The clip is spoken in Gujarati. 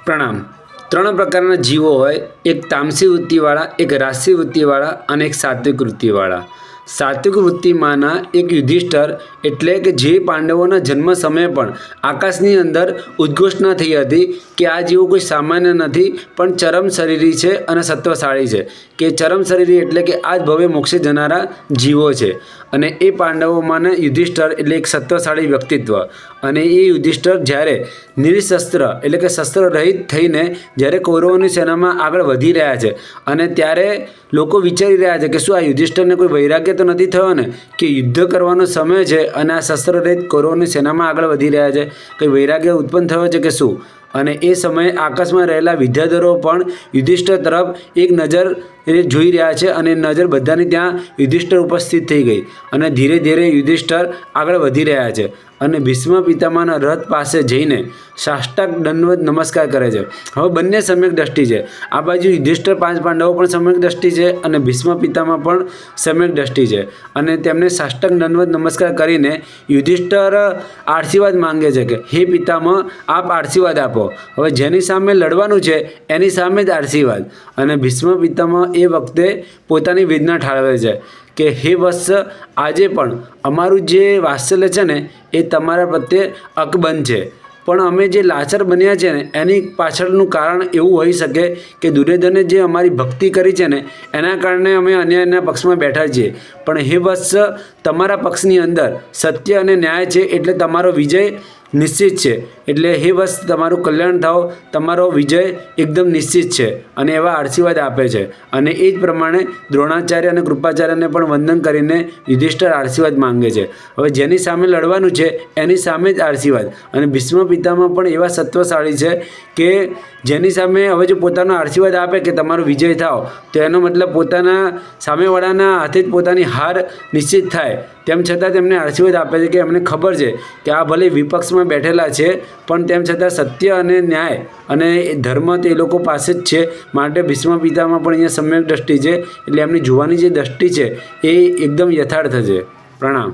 પ્રણામ। ત્રણ પ્રકારના જીવો હોય, એક તામસી વૃત્તિવાળા, એક રાશિ વૃત્તિવાળા અને એક સાત્વિક વૃત્તિવાળા। સાત્વિક વૃત્તિમાંના એક યુધિષ્ઠર એટલે કે જે પાંડવોના જન્મ સમયે પણ આકાશની અંદર ઉદ્ઘોષણા થઈ હતી કે આ જીવો કોઈ સામાન્ય નથી પણ ચરમ શરીરી છે અને સત્વશાળી છે, કે ચરમ શરીરી એટલે કે આ જ ભવ્ય મોક્ષે જનારા જીવો છે। અને એ પાંડવોમાંના યુધિષ્ઠર એટલે એક સત્વશાળી વ્યક્તિત્વ। અને એ યુધિષ્ઠર જ્યારે નિર્શસ્ત્ર એટલે કે શસ્ત્ર રહિત થઈને જ્યારે કૌરવોની સેનામાં આગળ વધી રહ્યા છે અને ત્યારે લોકો વિચારી રહ્યા છે કે શું આ યુધિષ્ઠરને કોઈ વૈરાગ્ય તો નથી થયો ને, કે યુદ્ધ કરવાનો સમય છે અને આ શસ્ત્ર રહિત કૌરવોની સેનામાં આગળ વધી રહ્યા છે, કંઈ વૈરાગ્ય ઉત્પન્ન થયો છે કે શું? અને એ સમયે આકાશમાં રહેલા વિદ્યાધરો પણ યુધિષ્ઠર તરફ એક નજર જોઈ રહ્યા છે અને નજર બધાની ત્યાં યુધિષ્ઠર ઉપસ્થિત થઈ ગઈ અને ધીરે ધીરે યુધિષ્ઠર આગળ વધી રહ્યા છે અને ભીષ્મ પિતામહના રથ પાસે જઈને સાષ્ટાંગ દંડવત નમસ્કાર કરે છે। હવે બંને સમ્યક દ્રષ્ટિ છે, આ બાજુ યુધિષ્ઠર પાંચ પાંડવો પણ સમ્યક દ્રષ્ટિ છે અને ભીષ્મ પિતામહ પણ સમ્યક દ્રષ્ટિ છે અને તેમને સાષ્ટાંગ દંડવત નમસ્કાર કરીને યુધિષ્ઠર આશીર્વાદ માંગે છે કે હે પિતામહ, આપ આશીર્વાદ આપો। હવે જેની સામે લડવાનું છે એની સામે જ આશીર્વાદ। અને ભીષ્મ પિતામહ એ વખતે પોતાની વેદના ઠાલવે છે કે હે વત્સ, આજે પણ અમારું જે વાત્સલ્ય છે ને એ તમારા પ્રત્યે અકબંધ છે, પણ અમે જે લાચાર બન્યા છે ને એની પાછળનું કારણ એવું હોઈ શકે કે દુર્યોધને જે અમારી ભક્તિ કરી છે ને એના કારણે અમે અન્યના પક્ષમાં બેઠા છીએ। પણ હે વત્સ, તમારા પક્ષની અંદર સત્ય અને ન્યાય છે એટલે તમારો વિજય નિશ્ચિત છે, એટલે હે વત્સ તમારું કલ્યાણ થાઓ, તમારો વિજય એકદમ નિશ્ચિત છે। અને એવા આશીર્વાદ આપે છે અને એ જ પ્રમાણે દ્રોણાચાર્ય અને કૃપાચાર્યને પણ વંદન કરીને યુધિષ્ઠર આશીર્વાદ માંગે છે। હવે જેની સામે લડવાનું છે એની સામે જ આશીર્વાદ। અને ભીષ્મ પિતામહ પણ એવા સત્વશાળી છે કે જેની સામે હવે જો પોતાનો આશીર્વાદ આપે કે તમારો વિજય થાઓ તો એનો મતલબ પોતાના સામેવાળાના હાથે જ પોતાની હાર નિશ્ચિત થાય, તેમ છતાં તેમને આશીર્વાદ આપે છે કે એમને ખબર છે કે આ ભલે વિપક્ષમાં બેઠેલા છે પણ તેમ છતાં સત્ય અને ન્યાય અને ધર્મ તે લોકો પાસે જ છે, માટે ભીષ્મ પિતામહ પણ અહીંયા સમ્યક દ્રષ્ટિ છે, એટલે એમની જોવાની જે દ્રષ્ટિ છે એ એકદમ યથાર્થ છે। પ્રણામ।